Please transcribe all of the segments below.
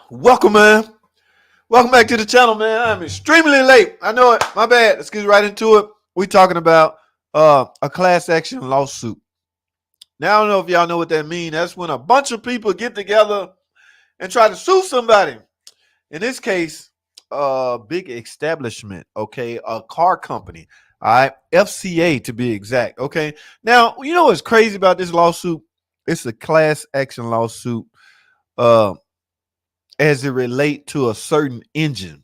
Welcome, man. Welcome back to the channel, man. I'm extremely late. I know it. My bad. Let's get right into it. We talking about a class action lawsuit. Now, I don't know if y'all know what that means. That's when a bunch of people get together and try to sue somebody. In this case, a big establishment, okay, a car company, all right, FCA to be exact, okay. Now, you know what's crazy about this lawsuit? It's a class action lawsuit. Uh, as it relate to a certain engine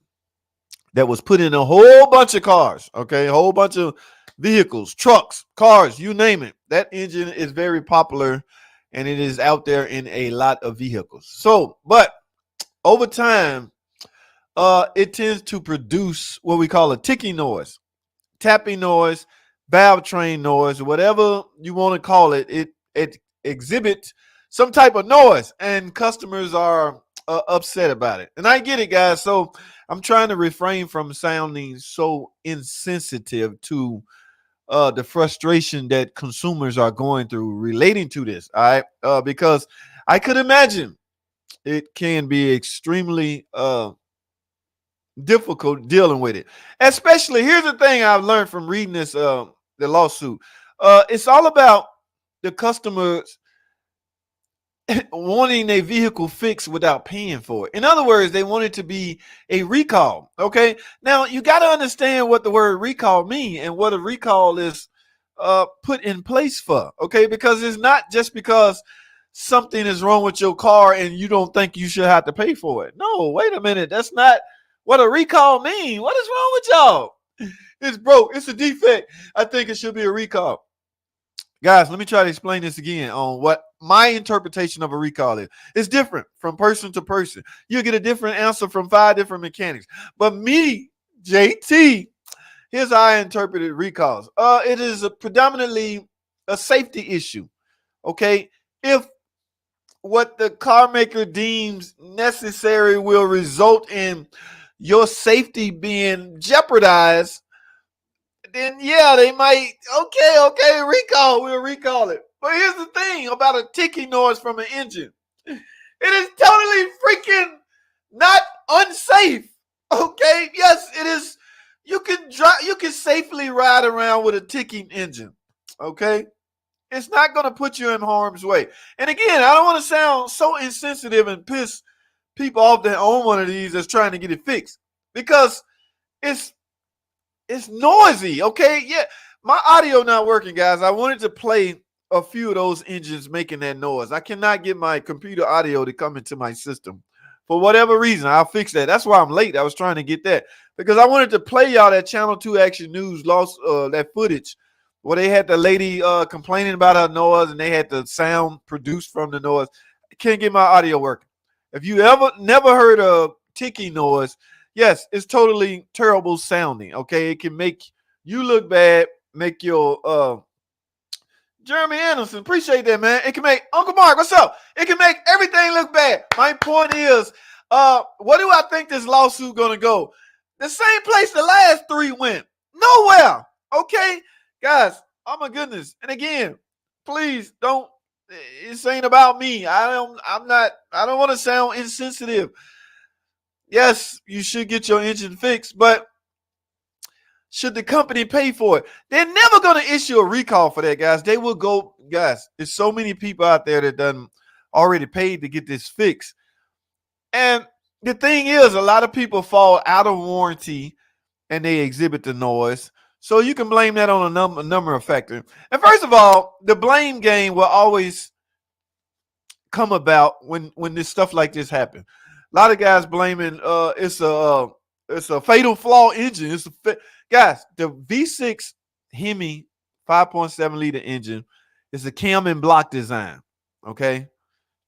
that was put in a whole bunch of cars, okay, a whole bunch of vehicles, trucks, cars, you name it. That engine is very popular and it is out there in a lot of vehicles. So, but over time, it tends to produce what we call a ticking noise, tapping noise, valve train noise, whatever you want to call it. It exhibits some type of noise, and customers are upset about it. And I get it, guys. So I'm trying to refrain from sounding so insensitive to the frustration that consumers are going through relating to this. All right, because I could imagine it can be extremely difficult dealing with it. Especially, here's the thing I've learned from reading this the lawsuit. It's all about the customers wanting a vehicle fixed without paying for it. In other words, they want it to be a recall. Okay. Now you got to understand what the word recall means and what a recall is put in place for. Okay, because it's not just because something is wrong with your car and you don't think you should have to pay for it. No, wait a minute. That's not what a recall means. What is wrong with y'all? It's broke. It's a defect. I think it should be a recall. Guys, let me try to explain this again on what my interpretation of a recall is. It's different from person to person. You'll get a different answer from 5 different mechanics. But me, JT, here's how I interpreted recalls. It is predominantly a safety issue. Okay. If what the car maker deems necessary will result in your safety being jeopardized, then yeah, they might, okay, recall, we'll recall it. But here's the thing about a ticking noise from an engine. It is totally freaking not unsafe. Okay? Yes, it is. You can safely ride around with a ticking engine. Okay? It's not going to put you in harm's way. And again, I don't want to sound so insensitive and piss people off that own one of these that's trying to get it fixed, because it's noisy. Okay, yeah, my audio not working, guys. I wanted to play a few of those engines making that noise. I cannot get my computer audio to come into my system for whatever reason. I'll fix that. That's why I'm late. I was trying to get that because I wanted to play y'all that Channel 2 Action News lost that footage where they had the lady complaining about her noise and they had the sound produced from the noise. I can't get my audio working. If you ever never heard a ticking noise, yes, it's totally terrible sounding. Okay, it can make you look bad, make your Jeremy Anderson, appreciate that, man. It can make Uncle Mark, what's up? It can make everything look bad. My point is, what do I think this lawsuit gonna go? The same place the last 3 went. Nowhere. Okay, guys. Oh my goodness. And again, please don't. This ain't about me. I don't want to sound insensitive. Yes, you should get your engine fixed, but should the company pay for it? They're never going to issue a recall for that, guys. They will go, guys. There's so many people out there that done already paid to get this fixed. And the thing is, a lot of people fall out of warranty and they exhibit the noise. So you can blame that on a number of factors. And first of all, the blame game will always come about when this stuff like this happens. A lot of guys blaming it's a fatal flaw engine. Guys, the V8 Hemi 5.7 liter engine is a cam and block design. Okay,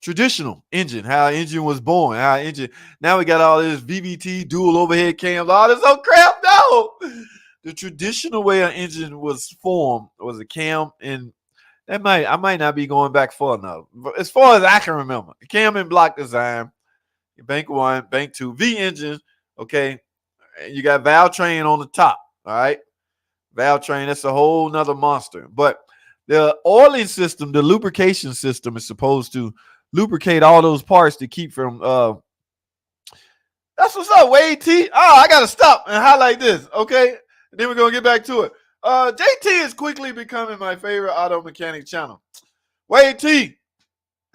traditional engine, how engine was born, how engine. Now we got all this VVT dual overhead cams, all this old crap. No, the traditional way an engine was formed was a cam, and I might not be going back far enough. But as far as I can remember, cam and block design. Bank 1, bank 2, V engine, okay, and you got valve train on the top, all right, valve train, that's a whole nother monster. But the oiling system, the lubrication system, is supposed to lubricate all those parts to keep from That's what's up, Wade T. Oh, I gotta stop and highlight this, okay? And then we're gonna get back to it. JT is quickly becoming my favorite auto mechanic channel. Wade T,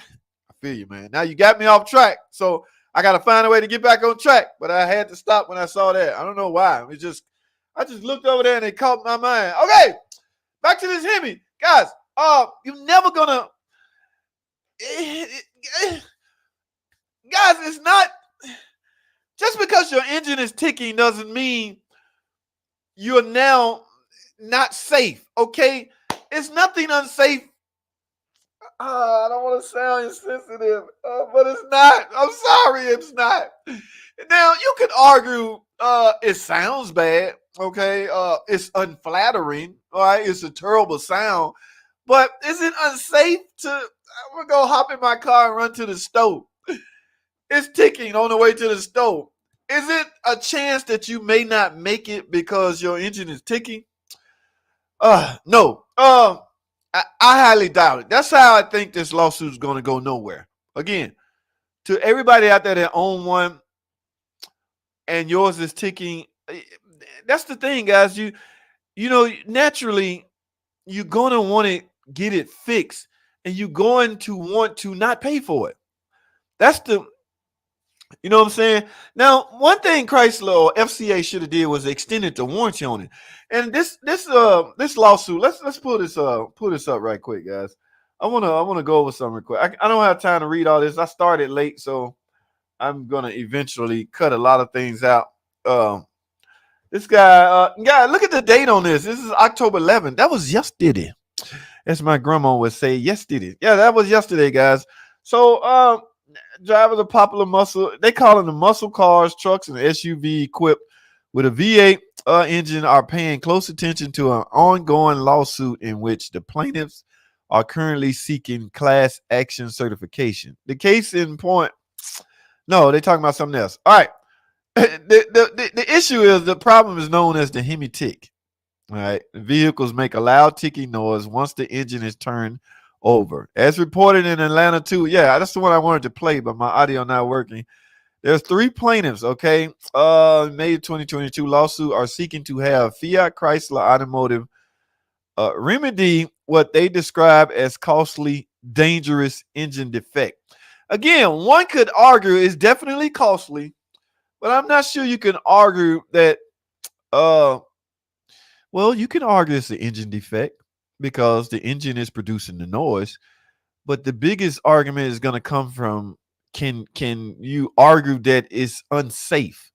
I feel you, man. Now you got me off track, so I gotta find a way to get back on track. But I had to stop when I saw that. I don't know why. I just looked over there and it caught my mind. Okay, back to this Hemi, guys. You're never gonna, guys. It's not just because your engine is ticking doesn't mean you're now not safe. Okay, it's nothing unsafe. I don't want to sound insensitive, but it's not. I'm sorry, it's not. Now you could argue it sounds bad. Okay, it's unflattering. All right, it's a terrible sound. But is it unsafe to? I'm gonna go hop in my car and run to the stove. It's ticking on the way to the stove. Is it a chance that you may not make it because your engine is ticking? No. I highly doubt it. That's how I think this lawsuit is going to go nowhere. Again, to everybody out there that own one and yours is ticking, that's the thing, guys. You know, naturally, you're going to want to get it fixed and you're going to want to not pay for it. That's the, you know what I'm saying? Now, one thing Chrysler or FCA should have did was extended the warranty on it. And this lawsuit, let's pull this up right quick, guys. I wanna go over something real quick. I don't have time to read all this. I started late, so I'm gonna eventually cut a lot of things out. This guy, look at the date on this. This is October 11th. That was yesterday. As my grandma would say, yesterday. Yeah, that was yesterday, guys. So drivers of popular muscle, they call them the muscle cars, trucks, and SUV equipped with a V8 engine are paying close attention to an ongoing lawsuit in which the plaintiffs are currently seeking class action certification. The case in point, no, they're talking about something else. All right. The issue is the problem is known as the Hemi tick. All right. The vehicles make a loud ticking noise once the engine is turned over. As reported in Atlanta too. Yeah, that's the one I wanted to play, but my audio not working. There's 3 plaintiffs, okay? May 2022 lawsuit are seeking to have Fiat Chrysler Automotive remedy what they describe as costly, dangerous engine defect. Again, one could argue it's definitely costly, but I'm not sure you can argue that well, you can argue it's an engine defect because the engine is producing the noise. But the biggest argument is going to come from can you argue that it's unsafe?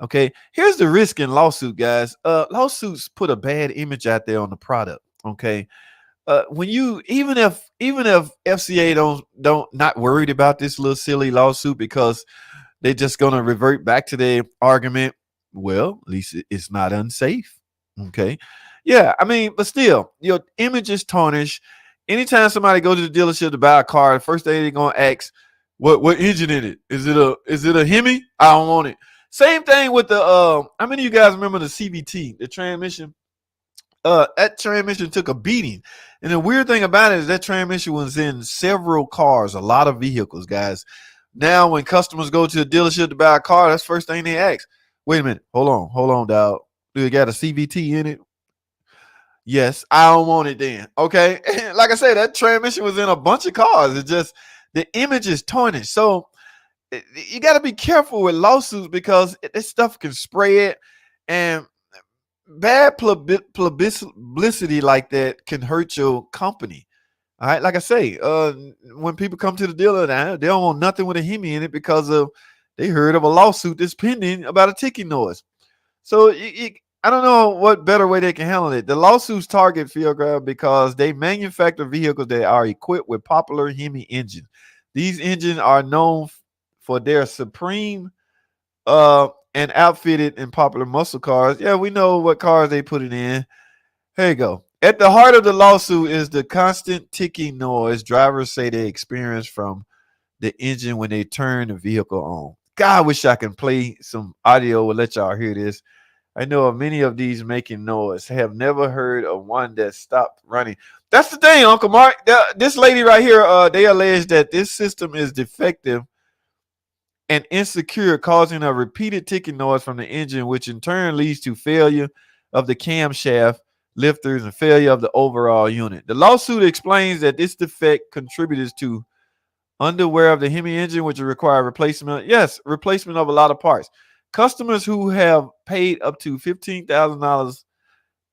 Okay, here's the risk in lawsuit, guys. Lawsuits put a bad image out there on the product. Okay, when you even if FCA don't not worried about this little silly lawsuit because they're just going to revert back to their argument. Well, at least it's not unsafe. Okay. Yeah. I mean, but still, your image is tarnished. Anytime somebody goes to the dealership to buy a car, the first thing they're going to ask, what engine in it? Is it a Hemi? I don't want it. Same thing with the, how many of you guys remember the CVT, the transmission? That transmission took a beating. And the weird thing about it is that transmission was in several cars, a lot of vehicles, guys. Now, when customers go to the dealership to buy a car, that's the first thing they ask. Wait a minute. Hold on, dog. Do you got a CVT in it? Yes, I don't want it then. Okay. Like I said, that transmission was in a bunch of cars. It's just the image is tarnished. So you got to be careful with lawsuits because this stuff can spread and bad publicity like that can hurt your company. All right. Like I say, when people come to the dealer, they don't want nothing with a Hemi in it because they heard of a lawsuit that's pending about a ticking noise. So I don't know what better way they can handle it. The lawsuits target Fiat because they manufacture vehicles that are equipped with popular Hemi engines. These engines are known for their supreme and outfitted in popular muscle cars. Yeah, we know what cars they put it in. Here you go. At the heart of the lawsuit is the constant ticking noise drivers say they experience from the engine when they turn the vehicle on. God, I wish I can play some audio and let y'all hear this. I know of many of these making noise. Have never heard of one that stopped running. That's the thing, Uncle Mark. This lady right here, they allege that this system is defective and insecure, causing a repeated ticking noise from the engine, which in turn leads to failure of the camshaft lifters and failure of the overall unit. The lawsuit explains that this defect contributes to underwear of the Hemi engine, which will require replacement. Yes, replacement of a lot of parts. Customers who have paid up to $15,000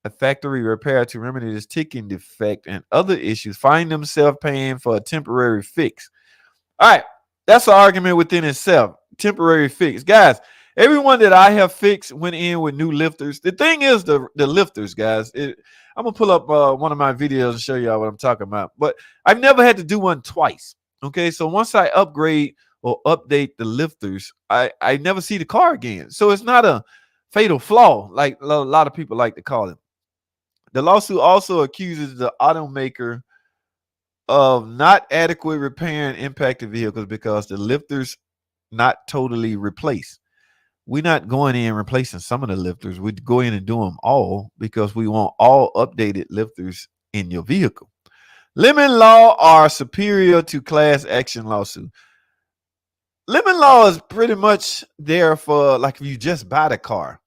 a factory repair to remedy this ticking defect and other issues find themselves paying for a temporary fix. All right, that's an argument within itself. Temporary fix, guys. Everyone that I have fixed went in with new lifters. The thing is, the lifters, guys. I'm gonna pull up one of my videos and show y'all what I'm talking about. But I've never had to do one twice. Okay, so once I upgrade or update the lifters, I never see the car again. So it's not a fatal flaw like a lot of people like to call it. The lawsuit also accuses the automaker of not adequate repairing impacted vehicles because the lifters not totally replaced. We're not going in and replacing some of the lifters. We go in and do them all because we want all updated lifters in your vehicle. Lemon law are superior to class action lawsuit. Lemon law is pretty much there for like if you just buy the car.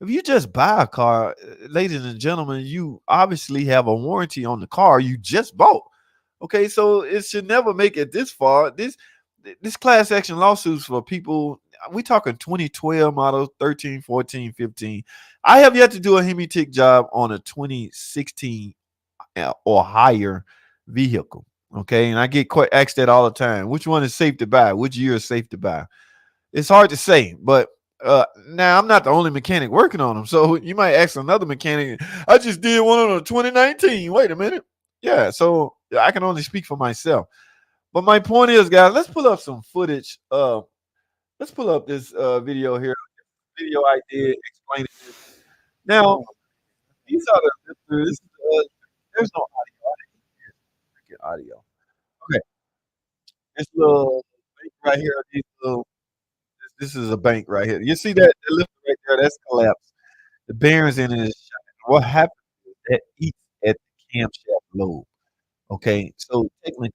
If you just buy a car, ladies and gentlemen, you obviously have a warranty on the car you just bought. Okay, so it should never make it this far. This class action lawsuits for people. We talking 2012 models, 13, 14, 15. I have yet to do a Hemi Tick job on a 2016 or higher vehicle. Okay, and I get quite asked that all the time. Which one is safe to buy? Which year is safe to buy? It's hard to say, but now I'm not the only mechanic working on them. So you might ask another mechanic. I just did one on a 2019. Wait a minute. Yeah, so I can only speak for myself. But my point is, guys, let's pull up some footage. Let's pull up this video here. Video I did explaining this. Now, these are the this, there's no audio. I didn't get audio. Okay, this little thing right here. These little this is a bank right here. You see that lift right there? That's collapsed. The bearings in it is shot. What happens is that eats at the camshaft lobe. Okay, so technically,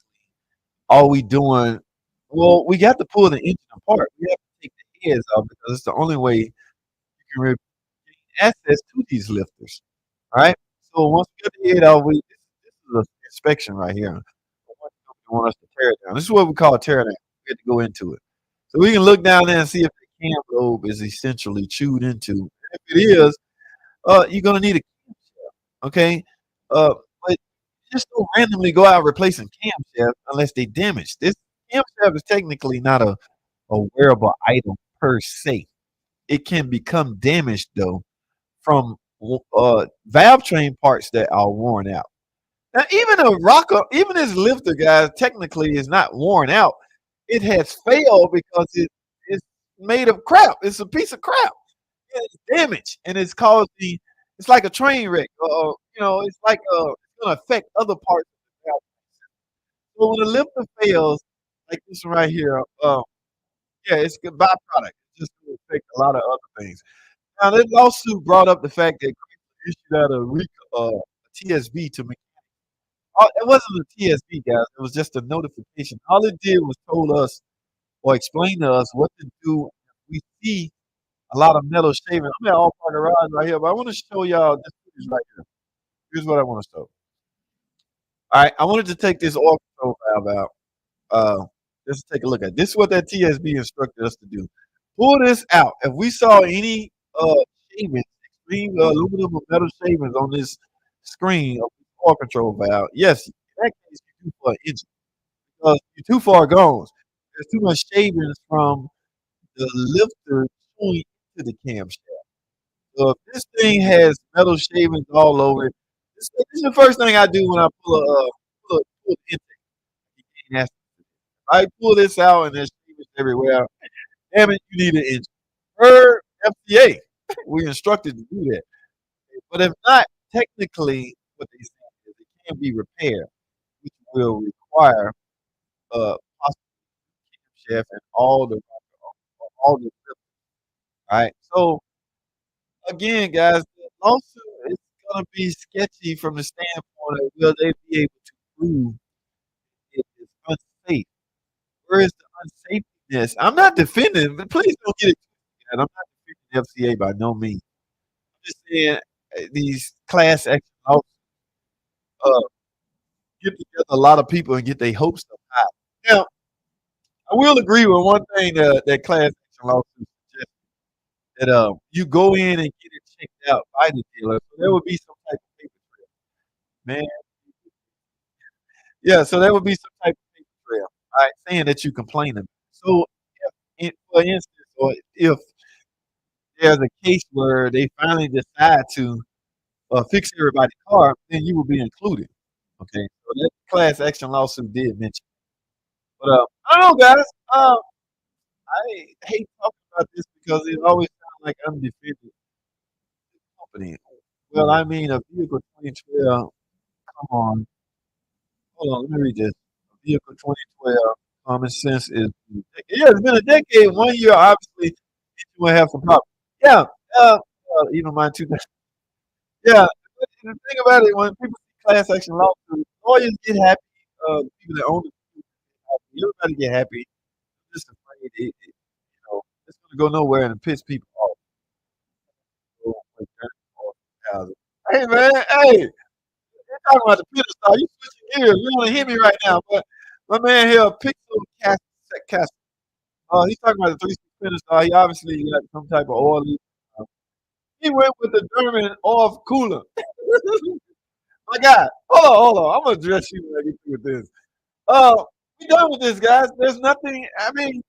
all we doing, well, we got to pull the engine apart. We have to take the heads off because it's the only way you can gain access to these lifters. All right. So once we get the head off, this is an inspection right here. They want us to tear it down. This is what we call a tear down. We have to go into it. So we can look down there and see if the cam lobe is essentially chewed into. If it is, you're gonna need a camshaft. Okay. But just don't randomly go out replacing camshaft unless they damaged. This camshaft is technically not a wearable item per se. It can become damaged though from valve train parts that are worn out. Now, even a rocker, even this lifter, guys, technically is not worn out. It has failed because it's made of crap. It's a piece of crap. It's damaged, and it's causing. It's like a train wreck. It's like it's going to affect other parts of the valve. So when a lifter fails, like this one right here, yeah, it's a byproduct. It's just going to affect a lot of other things. Now, this lawsuit brought up the fact that Chrysler issued out a TSV to it wasn't a TSV, guys. It was just a notification. All it did was told us or explain to us what to do. We see a lot of metal shaving. I'm at All Park Garage right here, but I want to show y'all this footage right here. Here's what I want to show. All right, I wanted to take this oil control valve out. Let's take a look at it. This is what that TSV instructed us to do. Pull this out. If we saw any shavings, extreme aluminum or metal shavings on this screen of the oil control valve, yes, in that case, you're too far engine because you're too far gone. There's too much shavings from the lifter going into the camshaft. So if this thing has metal shavings all over it, this is the first thing I do when I pull the intake. I pull this out and there's shavings everywhere. Damn it, you need an engine. Per FDA, we instructed to do that. But if not, technically, what they say is it can be repaired, which will require possible camshaft and all the all right. So again, guys, the lawsuit is gonna be sketchy from the standpoint of will they be able to prove it is unsafe? Where is the unsafety Yes, I'm not defending, but please don't get it twisted. I'm not defending FCA by no means. I'm just saying these class action lawsuits uh, get together a lot of people and get their hopes up high. Now, I will agree with one thing that class action lawsuits suggest that you go in and get it checked out by the dealer. So there would be some type of paper trail, man. Yeah, so there would be some type of paper trail, all right, saying that you complained about it. So, for instance, or if there's a case where they finally decide to fix everybody's car, then you will be included. Okay, so that class action lawsuit did mention. But I don't know, guys. I hate talking about this because it always sounds like I'm defending the company. Well, I mean, a vehicle 2012. Come on, hold on. Let me read this. A vehicle 2012. Common sense is. Yeah, it's been a decade. 1 year, obviously, you will have some problems. Yeah. Even mine too. Yeah. The thing about it, when people see class action lawsuits, lawyers get happy. People that own the everybody get happy. Just afraid it's gonna go nowhere and piss people off. So, like, hey man, hey, you're talking about the Peter star. You switching gears. You want to hit me right now, but my man here, Pixel Cast. He's talking about the 3 Peter star. He obviously got some type of oil leak. Uh, he went with the German off cooler. My God, hold on. I'm gonna address you when I get through with this. We done with this, guys. There's nothing. I mean,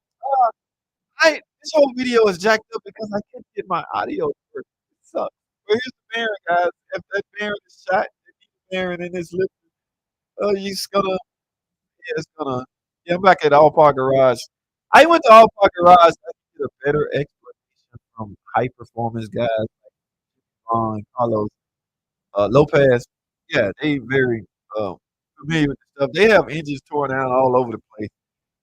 I this whole video is jacked up because I can't get my audio to work. It sucks. But here's the bearing, guys. If that bearing is shot, if the bearing in this lip, you just gonna, yeah, it's gonna. Yeah, I'm back at All Park Garage. I went to All Park Garage. I can get a better explanation from high performance guys like Carlos Lopez. Yeah, they very uh, familiar with the stuff. They have engines torn down all over the place.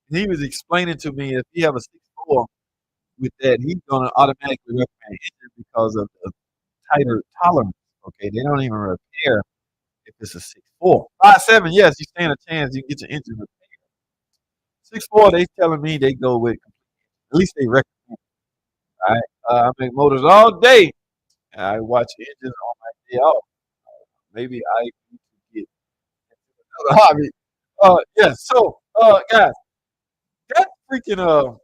And he was explaining to me if you have a 6.4 with that, he's gonna automatically recommend engine because of the tighter tolerance. Okay, they don't even repair if it's a 6.4. 5.7, yes, you stand a chance you can get your engine repaired. 6.4, they telling me they go with at least they recommend. All right, I make motors all day. And I watch engines on my day off. Maybe I need to get another hobby. Yeah. So, guys, that freaking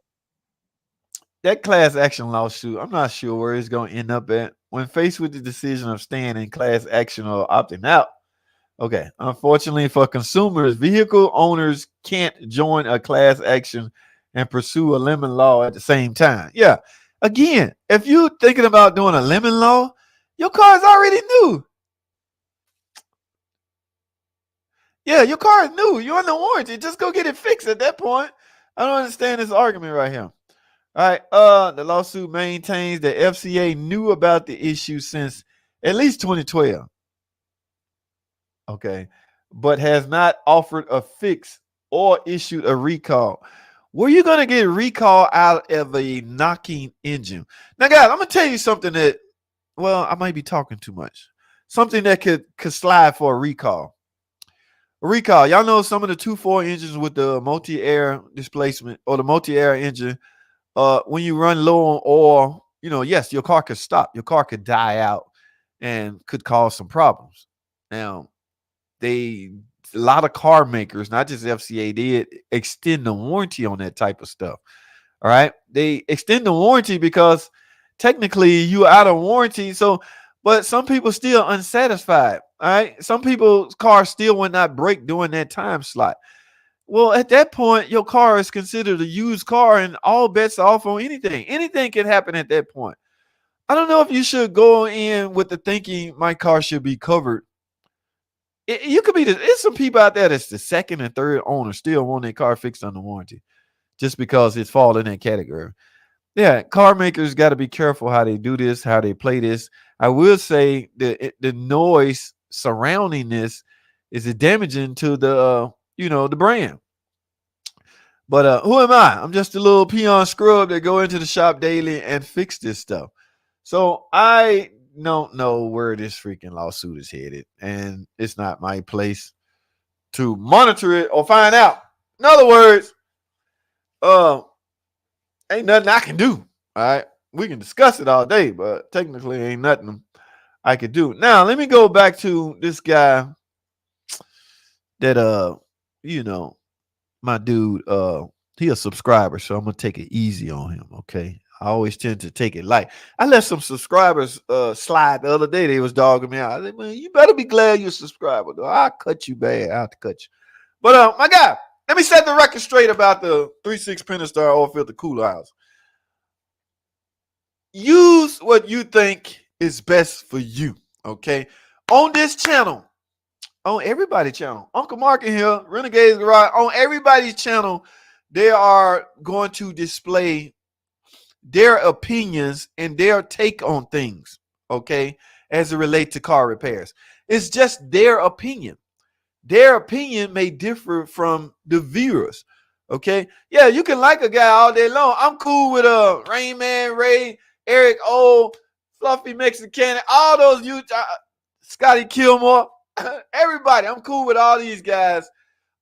that class action lawsuit, I'm not sure where it's going to end up at. When faced with the decision of staying in class action or opting out, okay, unfortunately for consumers, vehicle owners can't join a class action and pursue a lemon law at the same time. Yeah, again, if you're thinking about doing a lemon law, your car is already new. Yeah, your car is new. You're under warranty. Just go get it fixed at that point. I don't understand this argument right here. All right. The lawsuit maintains that FCA knew about the issue since at least 2012. Okay. But has not offered a fix or issued a recall. Were you going to get a recall out of a knocking engine? Now, guys, I'm going to tell you something that, well, I might be talking too much. Something that could slide for a recall. A recall. Y'all know some of the 2.4 engines with the multi-air displacement or the multi-air engine when you run low on oil, yes, your car could stop. Your car could die out and could cause some problems. Now, a lot of car makers, not just FCA, did extend the warranty on that type of stuff. All right. They extend the warranty because technically you're out of warranty. So, but some people still unsatisfied. All right. Some people's cars still will not break during that time slot. Well, at that point, your car is considered a used car and all bets are off on anything. Anything can happen at that point. I don't know if you should go in with the thinking my car should be covered. You could be there's some people out there that's the second and third owner still want their car fixed under warranty just because it's fall in that category. Yeah, car makers got to be careful how they do this, how they play this. I will say the noise surrounding this is damaging to the brand. But who am I? I'm just a little peon scrub that go into the shop daily and fix this stuff. So I don't know where this freaking lawsuit is headed, and it's not my place to monitor it or find out. In other words, uh, Ain't nothing I can do. All right. We can discuss it all day, but technically ain't nothing I could do. Now, let me go back to this guy that you know, my dude, he a subscriber, so I'm gonna take it easy on him, okay? I always tend to take it light. I let some subscribers slide the other day. They was dogging me out. I said, man, you better be glad you're a subscriber, though. I'll cut you bad. I'll have to cut you. But my guy, let me set the record straight about the 3.6 Pentastar oil filter cooler house. Use what you think is best for you, okay? On this channel, on everybody's channel, Uncle Mark in here, Renegades Garage, on everybody's channel, they are going to display their opinions and their take on things, okay, as it relates to car repairs. It's just their opinion. Their opinion may differ from the viewers, okay? Yeah, you can like a guy all day long. I'm cool with Rain Man Ray, Eric O, Fluffy Mexican, all those Scotty Kilmore, everybody. I'm cool with all these guys.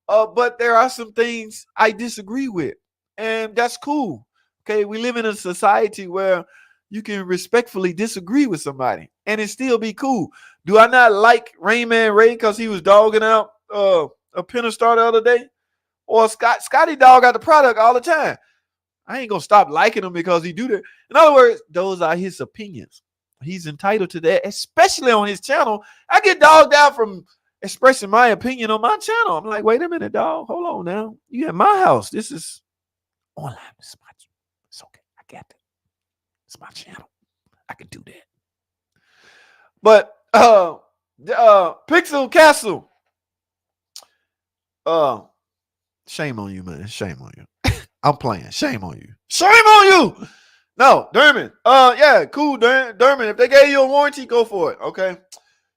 But there are some things I disagree with, and that's cool. Okay, we live in a society where you can respectfully disagree with somebody and it still be cool. Do I not like Rain Man Ray because he was dogging out a Pentastar the other day? Or Scotty dog out the product all the time. I ain't gonna stop liking him because he do that. In other words, those are his opinions. He's entitled to that, especially on his channel. I get dogged out from expressing my opinion on my channel. I'm like, wait a minute, dog. Hold on now. You at my house. This is online. It's okay. I got that. It's my channel. I can do that. But Pixel Castle. Shame on you, man. Shame on you. I'm playing. Shame on you. Shame on you. No, Derman. Yeah, cool, Derman. If they gave you a warranty, go for it. Okay.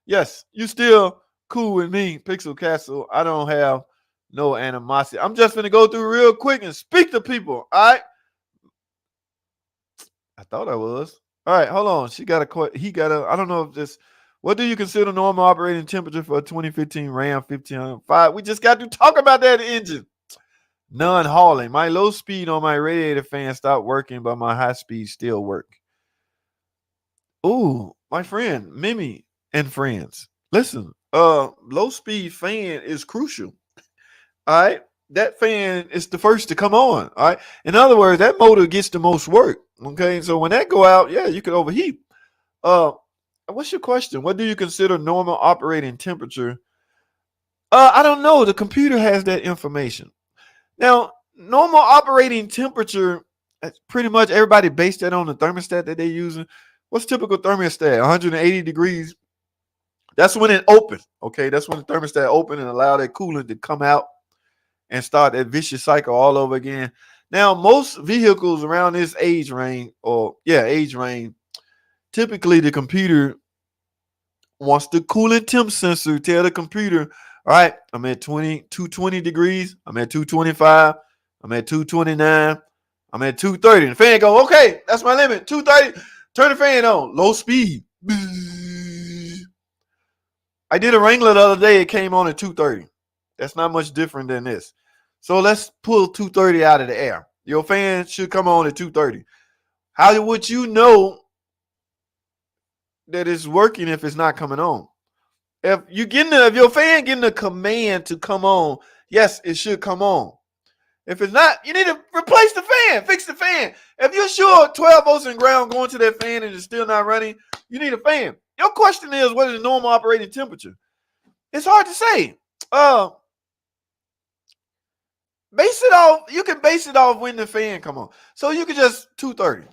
Yes, you still cool with me, Pixel Castle. I don't have no animosity. I'm just gonna go through real quick and speak to people. All right. I thought I was. All right, hold on. He got a, I don't know if this, what do you consider normal operating temperature for a 2015 Ram 1505? We just got to talk about that engine. None hauling. My low speed on my radiator fan stopped working, but my high speed still work. Ooh, my friend, Mimi and friends. Listen, low speed fan is crucial. All right. That fan is the first to come on. All right. In other words, that motor gets the most work. Okay. So when that go out, yeah, you could overheat. What's your question? What do you consider normal operating temperature? I don't know. The computer has that information. Now, normal operating temperature, pretty much everybody based that on the thermostat that they're using. What's typical thermostat? 180 degrees. That's when it opens. Okay. That's when the thermostat open and allow that coolant to come out and start that vicious cycle all over again. Now, most vehicles around this age range, typically the computer wants the coolant temp sensor tell the computer, all right, I'm at 220 degrees, I'm at 225, I'm at 229, I'm at 230. And the fan go, okay, that's my limit, 230, turn the fan on, low speed. I did a Wrangler the other day, it came on at 230. That's not much different than this. So let's pull 230 out of the air. Your fan should come on at 230. How would you know that it's working if it's not coming on? If your fan getting a command to come on, yes, it should come on. If it's not, you need to replace the fan, fix the fan. If you're sure 12 volts in ground going to that fan and it's still not running, you need a fan. Your question is, what is the normal operating temperature? It's hard to say. You can base it off when the fan come on. So you can just 230.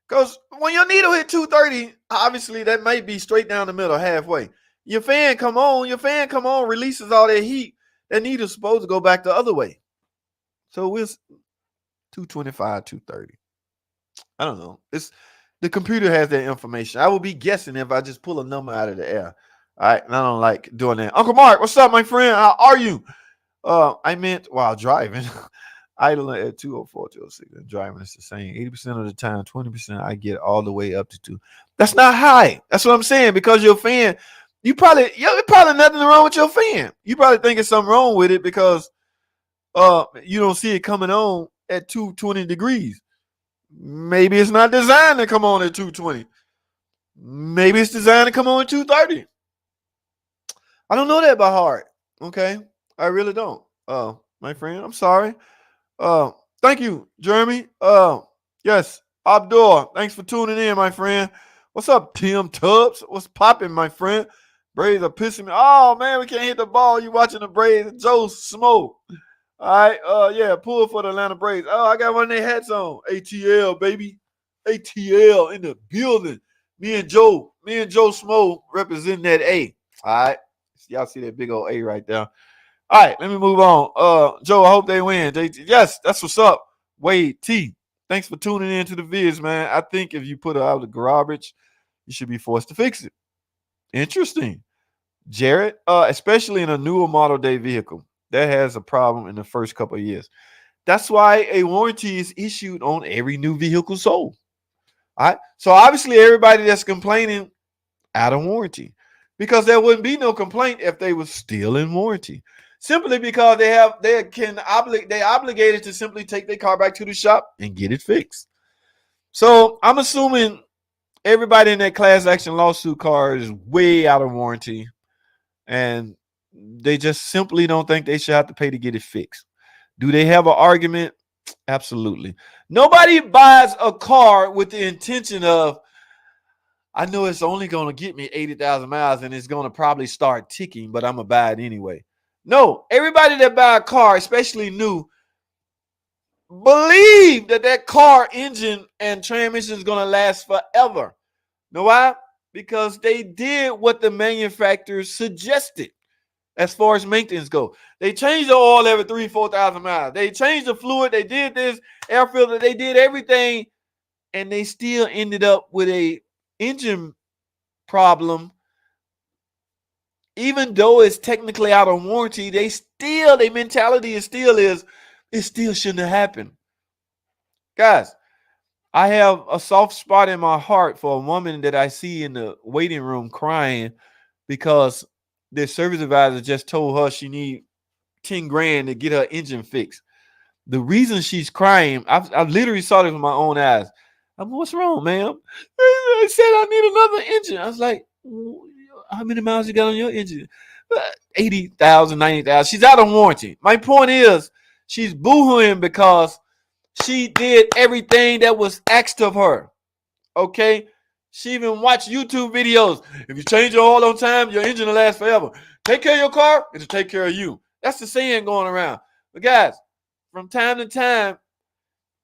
Because when your needle hit 230, obviously that might be straight down the middle, halfway. Your fan come on, releases all that heat. That needle's supposed to go back the other way. So it's 225, 230. I don't know. The computer has that information. I would be guessing if I just pull a number out of the air. All right, and I don't like doing that. Uncle Mark, what's up, my friend? How are you? I meant while driving. Idling at 204, 206. And driving is the same. 80% of the time, 20% I get all the way up to 2. That's not high. That's what I'm saying. Because your fan, there's probably nothing wrong with your fan. You probably think there's something wrong with it because you don't see it coming on at 220 degrees. Maybe it's not designed to come on at 220. Maybe it's designed to come on at 230. I don't know that by heart. Okay. I really don't. My friend, I'm sorry. Uh, Thank you, Jeremy. Yes, Abdul. Thanks for tuning in, my friend. What's up, Tim Tubbs? What's popping, my friend? Braves are pissing me. Oh man, we can't hit the ball. You watching the Braves? Joe Smoke. All right. Yeah, pull for the Atlanta Braves. Oh, I got one of their hats on. ATL, baby. ATL in the building. Me and Joe Smoke representing that A. All right. Y'all see that big old A right there. All right, let me move on. Joe, I hope they win. Yes, that's what's up. Wade T, thanks for tuning in to the vids, man. I think if you put it out of the garbage, you should be forced to fix it. Interesting. Jared, especially in a newer model day vehicle, that has a problem in the first couple of years. That's why a warranty is issued on every new vehicle sold. All right. So obviously, everybody that's complaining out of warranty, because there wouldn't be no complaint if they were still in warranty. Simply because they obligated to simply take their car back to the shop and get it fixed. So I'm assuming everybody in that class action lawsuit car is way out of warranty, and they just simply don't think they should have to pay to get it fixed. Do they have an argument? Absolutely. Nobody buys a car with the intention of, I know it's only going to get me 80,000 miles and it's going to probably start ticking, but I'm going to buy it anyway. No, everybody that buy a car, especially new, believe that that car engine and transmission is going to last forever. Know why? Because they did what the manufacturers suggested as far as maintenance go. They changed the oil every 3,000-4,000 miles. They changed the fluid. They did this air filter. They did everything, and they still ended up with a engine problem. Even though it's technically out of warranty, their mentality is it still shouldn't have happened. Guys, I have a soft spot in my heart for a woman that I see in the waiting room crying because the service advisor just told her she need 10 grand to get her engine fixed. The reason she's crying, I've literally saw this with my own eyes. I'm, what's wrong, ma'am? I said I need another engine. I was like, how many miles you got on your engine? 80,000, 90,000. She's out of warranty. My point is, she's boohooing because she did everything that was asked of her. Okay? She even watched YouTube videos. If you change your oil on time, your engine will last forever. Take care of your car, it'll take care of you. That's the saying going around. But guys, from time to time,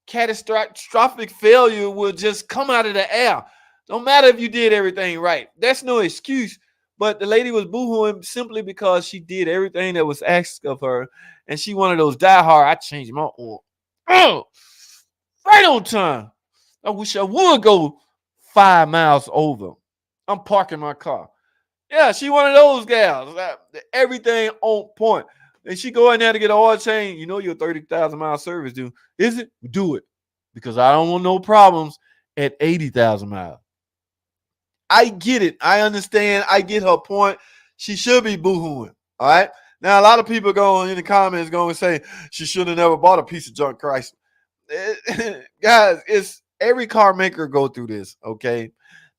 catastrophic failure will just come out of the air. Don't matter if you did everything right. That's no excuse. But the lady was boohooing simply because she did everything that was asked of her. And she one of those diehard, I changed my oil. Oh, right on time. I wish I would go 5 miles over. I'm parking my car. Yeah, she one of those gals. Everything on point. And she go in there to get an oil change. You know your 30,000 mile service due. Is it? Do it. Because I don't want no problems at 80,000 miles. I get it. I understand. I get her point. She should be boohooing. All right. Now, a lot of people going in the comments going to say she should have never bought a piece of junk Chrysler. Guys, it's every car maker go through this. Okay.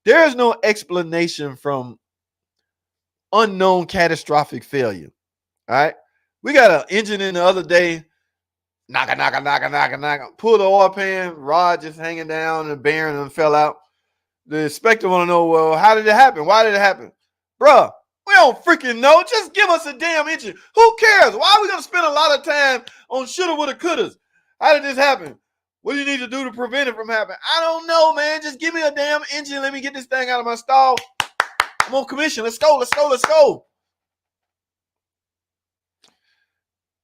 There is no explanation from unknown catastrophic failure. All right. We got an engine in the other day. Knock. Pull the oil pan, rod just hanging down, and the bearing and fell out. The inspector want to know, well, how did it happen? Why did it happen? Bruh, we don't freaking know. Just give us a damn engine. Who cares? Why are we going to spend a lot of time on shoulda, woulda, couldas? How did this happen? What do you need to do to prevent it from happening? I don't know, man. Just give me a damn engine. Let me get this thing out of my stall. I'm on commission. Let's go.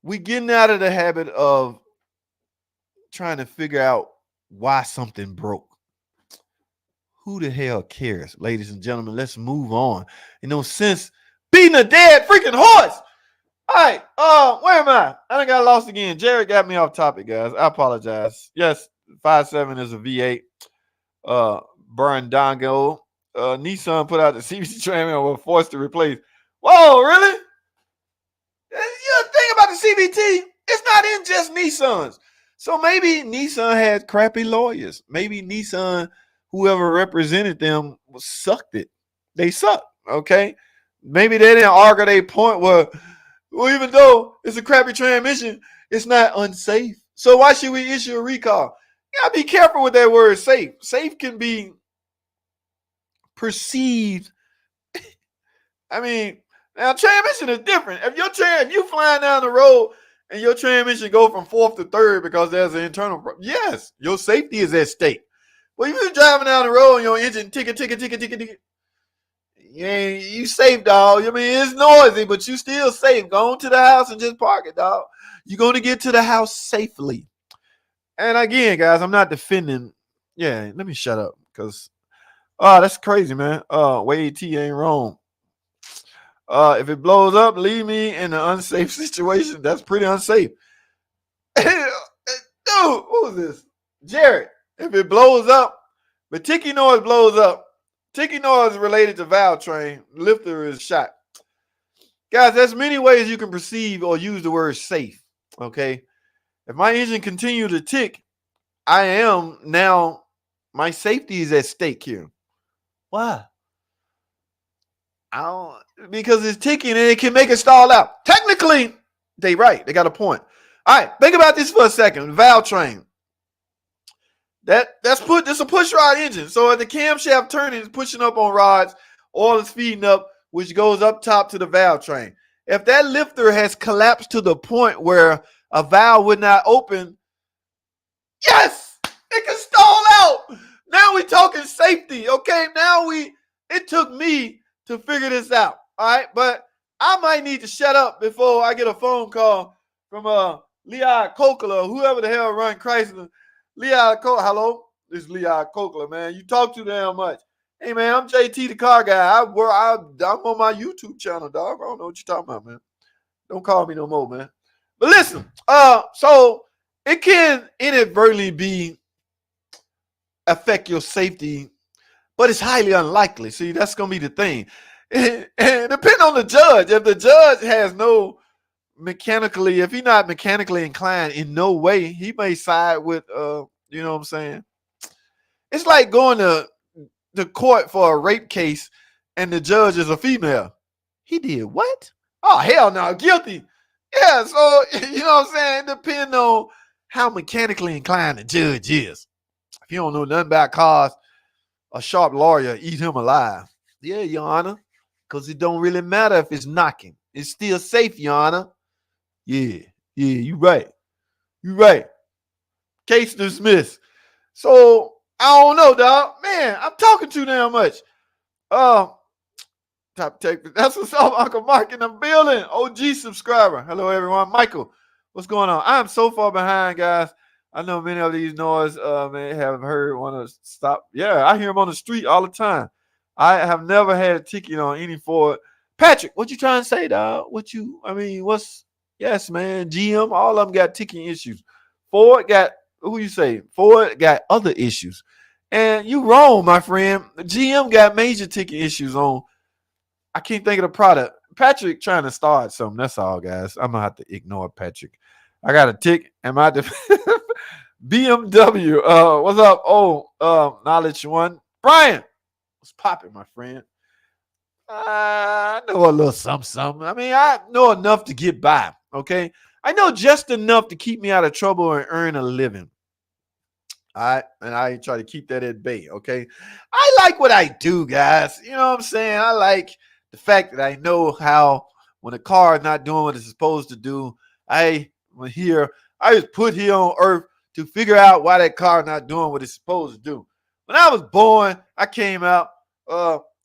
We getting out of the habit of trying to figure out why something broke. Who the hell cares, ladies and gentlemen? Let's move on. Since beating a dead freaking horse. All right, where am I? I done got lost again. Jared got me off topic, guys. I apologize. Yes, 5.7 is a V8. Burndongo. Nissan put out the CVT tram and were forced to replace. Whoa, really? You think about the CVT? It's not in just Nissans. So maybe Nissan had crappy lawyers. Maybe Nissan, whoever represented them, sucked it. They sucked. Okay. Maybe they didn't argue their point where, well, even though it's a crappy transmission, it's not unsafe. So why should we issue a recall? You gotta be careful with that word safe. Safe can be perceived. I mean, now transmission is different. If you flying down the road and your transmission go from fourth to third because there's an internal problem, yes, your safety is at stake. But if you're driving down the road and your engine ticket, you safe, dog. I mean, it's noisy, but you still safe. Go on to the house and just park it, dog. You're going to get to the house safely. And again, guys, I'm not defending. Yeah, let me shut up because, that's crazy, man. Wade T ain't wrong. If it blows up, leave me in an unsafe situation. That's pretty unsafe. Dude, who is this? Jared. If it blows up, but ticky noise blows up. Ticky noise is related to valve train. Lifter is shot. Guys, there's many ways you can perceive or use the word safe. Okay. If my engine continue to tick, my safety is at stake here. Why? Because it's ticking and it can make it stall out. Technically, they right. They got a point. All right, think about this for a second. Valve train. This a push rod engine. So at the camshaft turning, it's pushing up on rods, oil is feeding up, which goes up top to the valve train. If that lifter has collapsed to the point where a valve would not open, yes, it can stall out. Now we're talking safety. Okay, it took me to figure this out. All right, but I might need to shut up before I get a phone call from Leon Kokler, whoever the hell run Chrysler. Leon Kokler, hello, this is Leon Kokler, man. You talk too damn much. Hey, man, I'm JT the car guy. I'm on my YouTube channel, dog. I don't know what you're talking about, man. Don't call me no more, man. But listen, so it can inadvertently affect your safety, but it's highly unlikely. See, that's gonna be the thing. And depending on the judge, if the judge has if he's not mechanically inclined in no way, he may side with you know what I'm saying? It's like going to the court for a rape case and the judge is a female. He did what? Oh, hell no, guilty. Yeah, so you know what I'm saying? It depends on how mechanically inclined the judge is. If you don't know nothing about cars, a sharp lawyer eat him alive. Yeah, Your Honor, because it don't really matter if it's knocking. It's still safe, Your Honor. Yeah, you right. You right. Case dismissed. So, I don't know, dog. Man, I'm talking too damn much. Top tech. That's what's up, Uncle Mark in the building. OG subscriber. Hello, everyone. Michael, what's going on? I'm so far behind, guys. I know many of these noise man have heard want to stop. Yeah, I hear them on the street all the time. I have never had a ticket on any Ford. Patrick, what you trying to say, dog? Yes, man. GM, all of them got ticking issues. Ford got other issues. And you wrong, my friend. GM got major ticket issues on. I can't think of the product. Patrick trying to start something. That's all, guys. I'm going to have to ignore Patrick. I got a tick. Am I BMW? What's up? Knowledge one. Brian, what's popping, my friend? I know a little something. I mean, I know enough to get by, okay? I know just enough to keep me out of trouble and earn a living. All right, and I try to keep that at bay, okay? I like what I do, guys. You know what I'm saying? I like the fact that I know how when a car is not doing what it's supposed to do, I was put here on earth to figure out why that car is not doing what it's supposed to do. When I was born, I came out,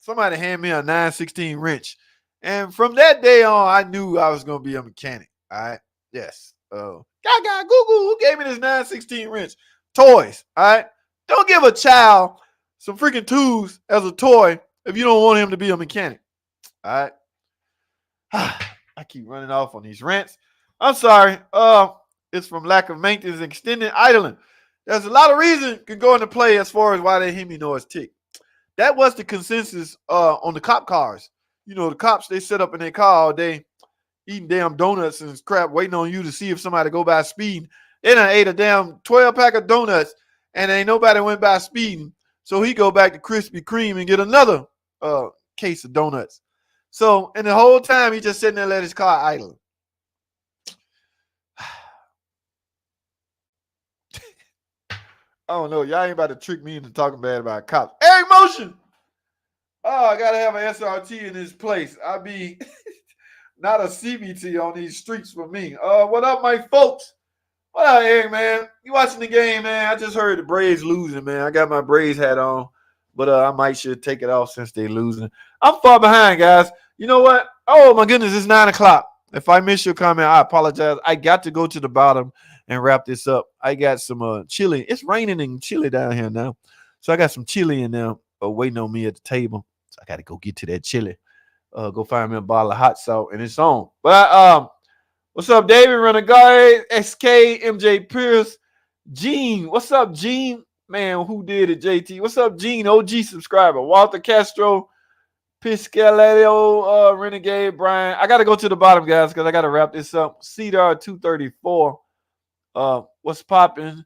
somebody handed me a 916 wrench. And from that day on, I knew I was going to be a mechanic. All right. Yes. Google, who gave me this 916 wrench? Toys. All right. Don't give a child some freaking tools as a toy if you don't want him to be a mechanic. All right. I keep running off on these rants. I'm sorry. It's from lack of maintenance and extended idling. There's a lot of reasons can go into play as far as why they Hemi noise tick. That was the consensus on the cop cars. You know, the cops, they sit up in their car all day eating damn donuts and crap, waiting on you to see if somebody go by speed They done ate a damn 12 pack of donuts, and ain't nobody went by speeding. So he go back to Krispy Kreme and get another case of donuts. So, and the whole time he just sitting there, let his car idle. I don't know. Y'all ain't about to trick me into talking bad about cops. Eric Motion. Oh, I gotta have an SRT in this place. I be not a CBT on these streets for me. What up, my folks? What up, Eric, man? You watching the game, man? I just heard the Braves losing, man. I got my Braves hat on, but I might should take it off since they losing. I'm far behind, guys. You know what? Oh my goodness, it's 9:00. If I miss your comment, I apologize. I got to go to the bottom and wrap this up. I got some chili. It's raining and chili down here now, so I got some chili in there waiting on me at the table. So I got to go get to that chili. Go find me a bottle of hot sauce, and it's on. But what's up, David Renegade, SK, MJ Pierce, Gene? What's up, Gene? Man, who did it, JT? What's up, Gene? OG subscriber. Walter Castro, Piscaleo, Renegade, Brian. I got to go to the bottom, guys, because I got to wrap this up. Cedar 234. What's popping?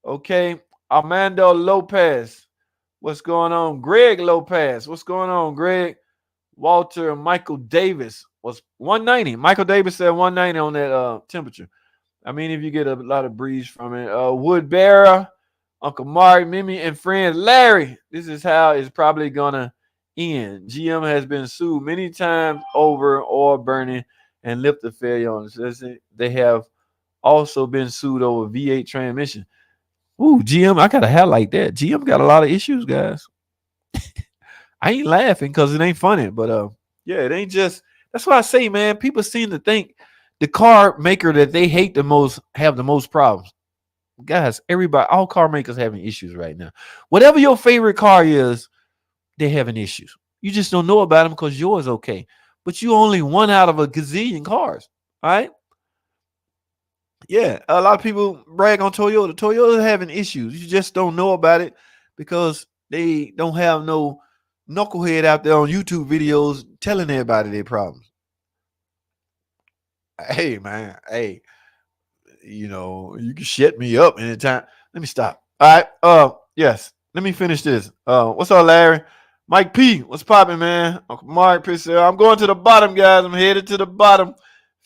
Okay. Armando Lopez. What's going on? Greg Lopez. What's going on, Greg? Walter Michael Davis was 190. Michael Davis said 190 on that temperature. I mean, if you get a lot of breeze from it. Wood Bearer, Uncle Mark, Mimi, and friend Larry. This is how it's probably gonna end. GM has been sued many times over oil burning and lifter failure on this. They have also been sued over V8 transmission. Ooh, GM, I got a hat like that. GM got a lot of issues, guys. I ain't laughing because it ain't funny, but yeah, it ain't just. That's why I say, man, people seem to think the car maker that they hate the most have the most problems. Guys, everybody, all car makers having issues right now. Whatever your favorite car is, they're having issues. You just don't know about them because yours okay, but you only one out of a gazillion cars. All right. Yeah, a lot of people brag on Toyota. Toyota's having issues. You just don't know about it because they don't have no knucklehead out there on YouTube videos telling everybody their problems. Hey, man. Hey, you know, you can shut me up anytime. Let me stop. All right. Yes. Let me finish this. What's up, Larry? Mike P. What's popping, man? Uncle Mark Pissell. I'm going to the bottom, guys. I'm headed to the bottom.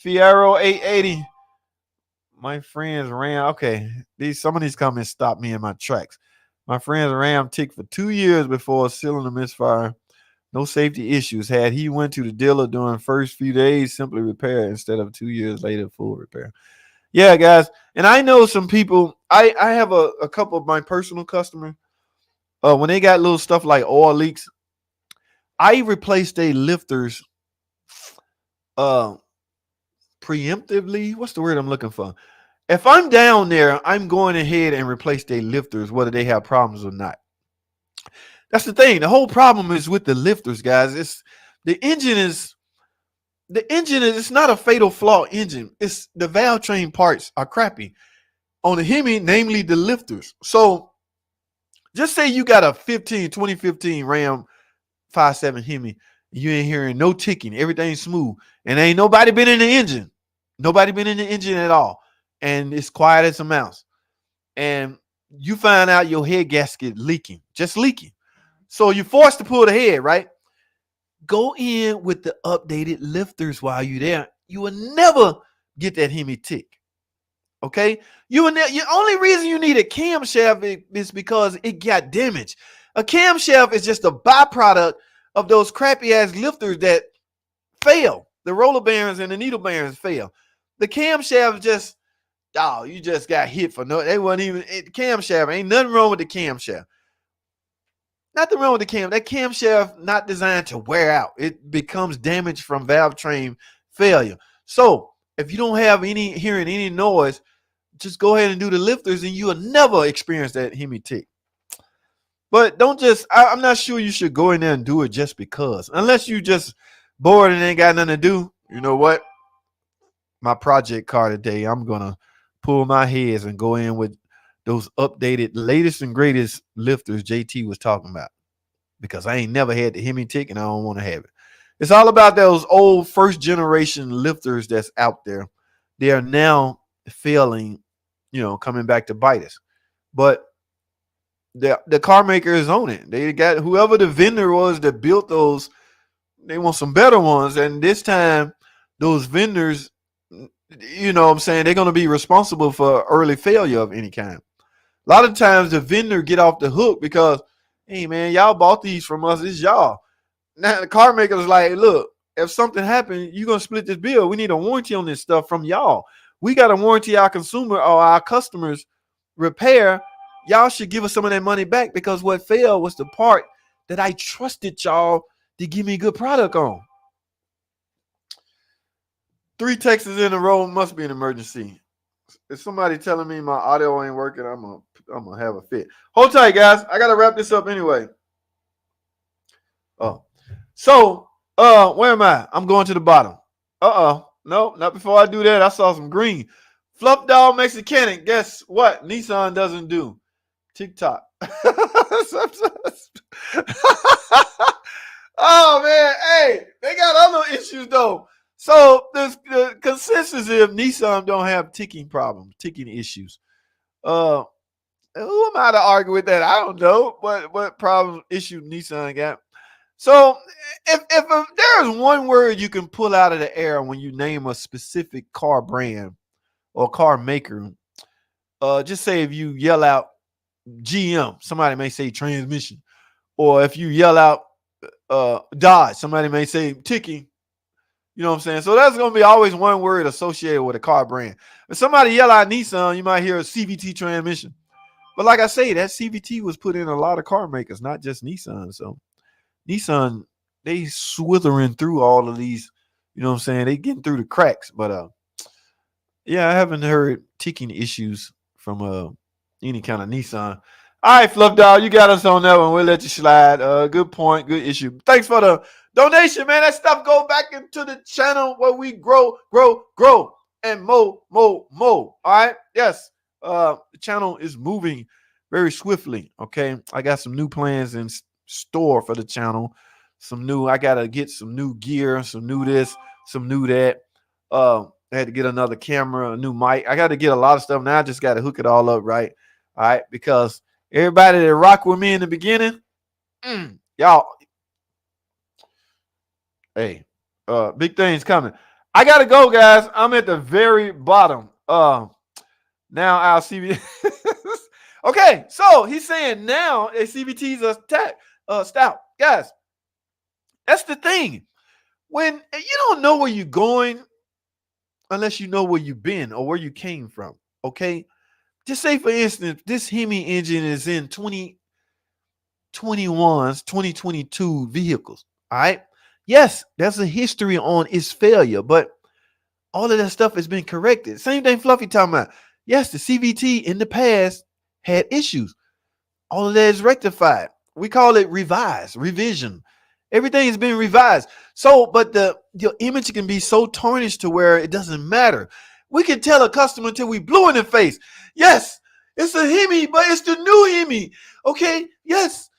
Fiero 880. My friends ran. Okay. Some of these comments stopped me in my tracks. My friends ran tick for 2 years before a cylinder misfire. No safety issues. Had he went to the dealer during the first few days, simply repair instead of 2 years later, full repair. Yeah, guys. And I know some people, I have a couple of my personal customers. When they got little stuff like oil leaks, I replace their lifters preemptively. What's the word I'm looking for? If I'm down there, I'm going ahead and replace their lifters, whether they have problems or not. That's the thing. The whole problem is with the lifters, guys. It's it's not a fatal flaw engine. It's the valve train parts are crappy on the Hemi, namely the lifters. So just say you got a 2015 Ram 5.7 Hemi. You ain't hearing no ticking. Everything's smooth. And ain't nobody been in the engine. Nobody been in the engine at all. And it's quiet as a mouse. And you find out your head gasket leaking. Just leaking. So you're forced to pull the head, right? Go in with the updated lifters while you're there. You will never get that Hemi tick. Okay? The only reason you need a camshaft is because it got damaged. A camshaft is just a byproduct of those crappy ass lifters that fail. The roller bearings and the needle bearings fail. The camshaft just, you just got hit for no. They wasn't even camshaft. Ain't nothing wrong with the camshaft. Nothing wrong with the cam. That camshaft not designed to wear out. It becomes damaged from valve train failure. So if you don't have hearing any noise, just go ahead and do the lifters, and you will never experience that Hemi tick. But don't just. I'm not sure you should go in there and do it just because, unless you just bored and ain't got nothing to do. You know what? My project car today, I'm gonna pull my heads and go in with those updated, latest and greatest lifters JT was talking about, because I ain't never had the Hemi tick and I don't want to have it. It's all about those old first generation lifters that's out there. They are now failing coming back to bite us. But the car maker is on it. They got whoever the vendor was that built those. They want some better ones, and this time those vendors, what I'm saying, they're going to be responsible for early failure of any kind. A lot of times the vendor get off the hook because, hey man, y'all bought these from us. It's y'all. Now the car maker's like, look, if something happened, you're gonna split this bill. We need a warranty on this stuff from y'all. We got to warranty our consumer or our customers repair. Y'all should give us some of that money back because what failed was the part that I trusted y'all to give me good product on. 3 texts in a row must be an emergency. If somebody telling me my audio ain't working, I'm gonna have a fit. Hold tight, guys. I gotta wrap this up anyway. Oh, so where am I? I'm going to the bottom. No, not before I do that. I saw some green. Fluff Dog Mexicanic. Guess what? Nissan doesn't do TikTok. Oh man, hey, they got other issues though. So the consensus is Nissan don't have ticking issues. Who am I to argue with that? I don't know what problem issue Nissan got. So if there is one word you can pull out of the air when you name a specific car brand or car maker, just say if you yell out GM, somebody may say transmission, or if you yell out Dodge, somebody may say ticking. You know what I'm saying? So that's going to be always one word associated with a car brand. If somebody yell out Nissan, you might hear a CVT transmission. But like I say, that CVT was put in a lot of car makers, not just Nissan. So Nissan, they swithering through all of these, you know what I'm saying? They getting through the cracks. But yeah, I haven't heard ticking issues from any kind of Nissan. All right, Fluff Dog, you got us on that one. We'll let you slide. Good point, good issue. Thanks for the donation, man. That stuff go back into the channel where we grow, and mo. All right, yes. The channel is moving very swiftly. Okay, I got some new plans in store for the channel. I gotta get some new gear, some new this, some new that. I had to get another camera, a new mic. I got to get a lot of stuff now. I just got to hook it all up right. All right, because everybody that rock with me in the beginning, y'all, hey, big things coming. I gotta go, guys. I'm at the very bottom. Now our CVT. Okay, so he's saying now a CVT's are stout, guys. That's the thing. When you don't know where you're going, unless you know where you've been or where you came from. Okay, just say for instance, this Hemi engine is in 2021's 2022 vehicles. All right. Yes, there's a history on its failure, but all of that stuff has been corrected. Same thing Fluffy talking about. Yes, the CVT in the past had issues. All of that is rectified. We call it revision. Everything has been revised. So, but your image can be so tarnished to where it doesn't matter. We can tell a customer until we blue in the face. Yes, it's a Hemi, but it's the new Hemi. Okay, yes.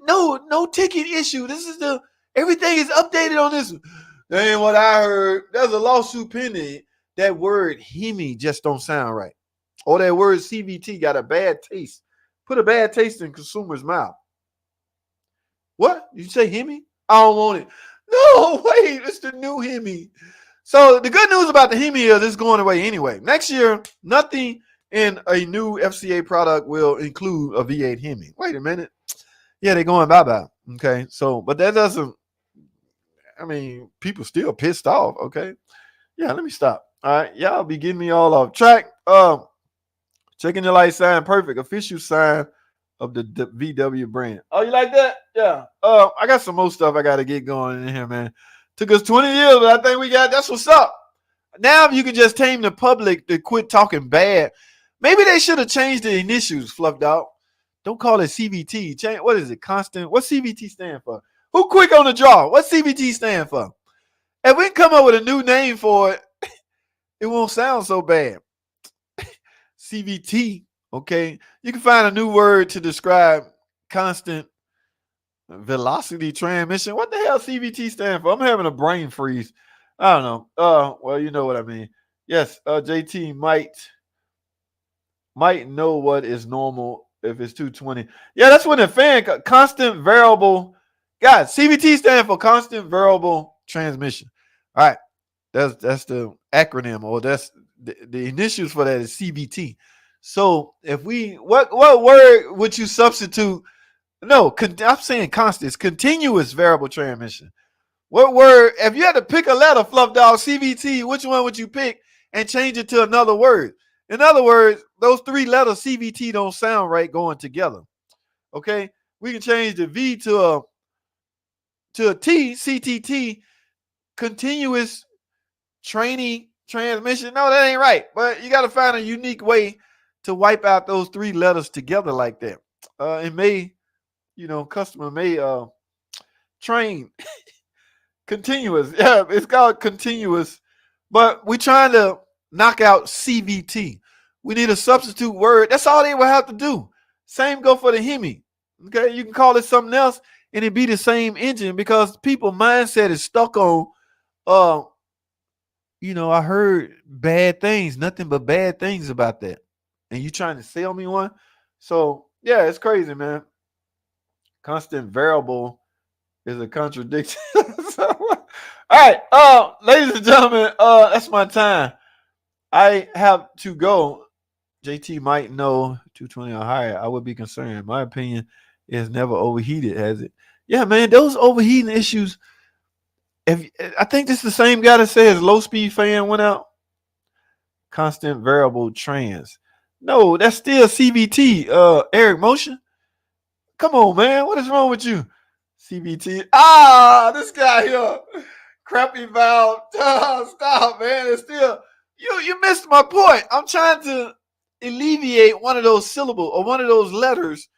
No ticket issue. Everything is updated on this. That ain't what I heard. There's a lawsuit pending. That word Hemi just don't sound right. Or that word CVT got a bad taste. Put a bad taste in consumers' mouth. What? You say Hemi? I don't want it. No, wait. It's the new Hemi. So the good news about the Hemi is it's going away anyway. Next year, nothing in a new FCA product will include a V8 Hemi. Wait a minute. Yeah, they're going bye-bye. Okay. So, but that doesn't, people still pissed off. Okay. Yeah, let me stop. All right. Y'all be getting me all off track. Checking the light sign, perfect. Official sign of the VW brand. Oh, you like that? Yeah. I got some more stuff I got to get going in here, man. Took us 20 years, but I think that's what's up. Now, if you can just tame the public to quit talking bad, maybe they should have changed the initials, Fluff Dog. Don't call it CVT. What is it? Constant. What CVT stand for? Who quick on the draw? What CVT stand for? If we come up with a new name for it, it won't sound so bad. CVT, okay? You can find a new word to describe constant velocity transmission. What the hell CVT stand for? I'm having a brain freeze. I don't know. Well, you know what I mean. Yes, JT might might know what is normal if it's 220. Yeah, that's when the fan constant variable. Guys, CVT stands for constant variable transmission. All right, that's the acronym, or that's the initials for that is CVT. So if we what word would you substitute? No, I'm saying constant. It's continuous variable transmission. What word? If you had to pick a letter, Fluff Dog, CVT, which one would you pick and change it to another word? In other words, those three letters CVT don't sound right going together. Okay, we can change the V to a T, CTT, continuous training transmission. No, that ain't right. But you got to find a unique way to wipe out those three letters together like that. It may, customer may train continuous. Yeah, it's called continuous. But we're trying to knock out CVT. We need a substitute word. That's all they will have to do. Same go for the Hemi. Okay, you can call it something else and it be the same engine because people mindset is stuck on uh I heard bad things, nothing but bad things about that. And you trying to sell me one? So yeah, it's crazy, man. Constant variable is a contradiction. So, all right, ladies and gentlemen, that's my time. I have to go. JT might know 220 or higher. I would be concerned. My opinion is never overheated, has it? Yeah, man, those overheating issues. If I think this is the same guy that says low speed fan went out. Constant variable trans. No, that's still CVT. Eric Motion. Come on, man. What is wrong with you? CVT. This guy here. Crappy valve. Stop, man. It's still you missed my point. I'm trying to alleviate one of those syllables or one of those letters.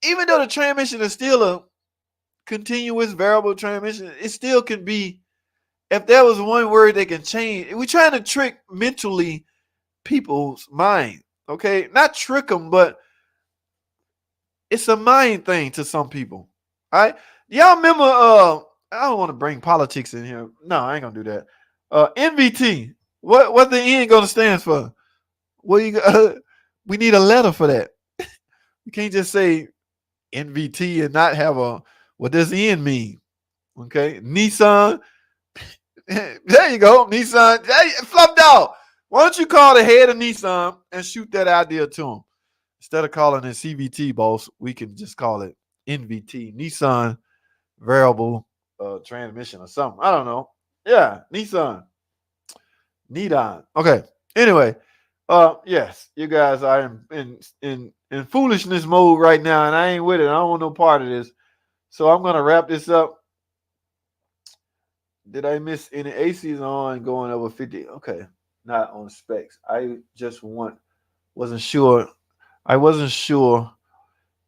Even though the transmission is still a continuous variable transmission, it still can be, if there was one word they can change. We're trying to trick mentally people's mind. Okay? Not trick them, but it's a mind thing to some people. All right? Y'all remember I don't want to bring politics in here. No, I ain't gonna do that. NVT. What the N gonna stand for? What you we need a letter for that. You can't just say NVT and not have what does N mean? Okay. Nissan. There you go. Nissan. Hey, Fluff Dog. Why don't you call the head of Nissan and shoot that idea to him? Instead of calling it CVT, boss, we can just call it NVT, Nissan variable transmission or something. I don't know. Yeah, Nissan. Nidon. Okay. Anyway, yes, you guys are in foolishness mode right now, and I ain't with it. I don't want no part of this. So I'm gonna wrap this up. Did I miss any ACs on going over 50? Okay, not on specs. I just wasn't sure. I wasn't sure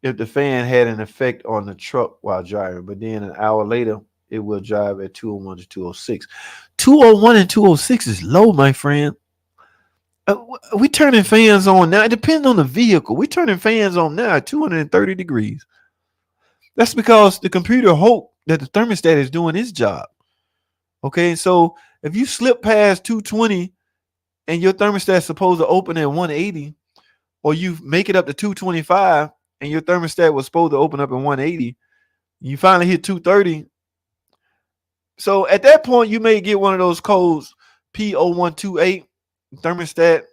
if the fan had an effect on the truck while driving, but then an hour later, it will drive at 201 to 206. 201 and 206 is low, my friend. We turning fans on now. It depends on the vehicle. We turning fans on now at 230 degrees. That's because the computer hope that the thermostat is doing its job. Okay, so if you slip past 220 and your thermostat's supposed to open at 180, or you make it up to 225 and your thermostat was supposed to open up at 180, you finally hit 230. So at that point, you may get one of those codes P0128, thermostat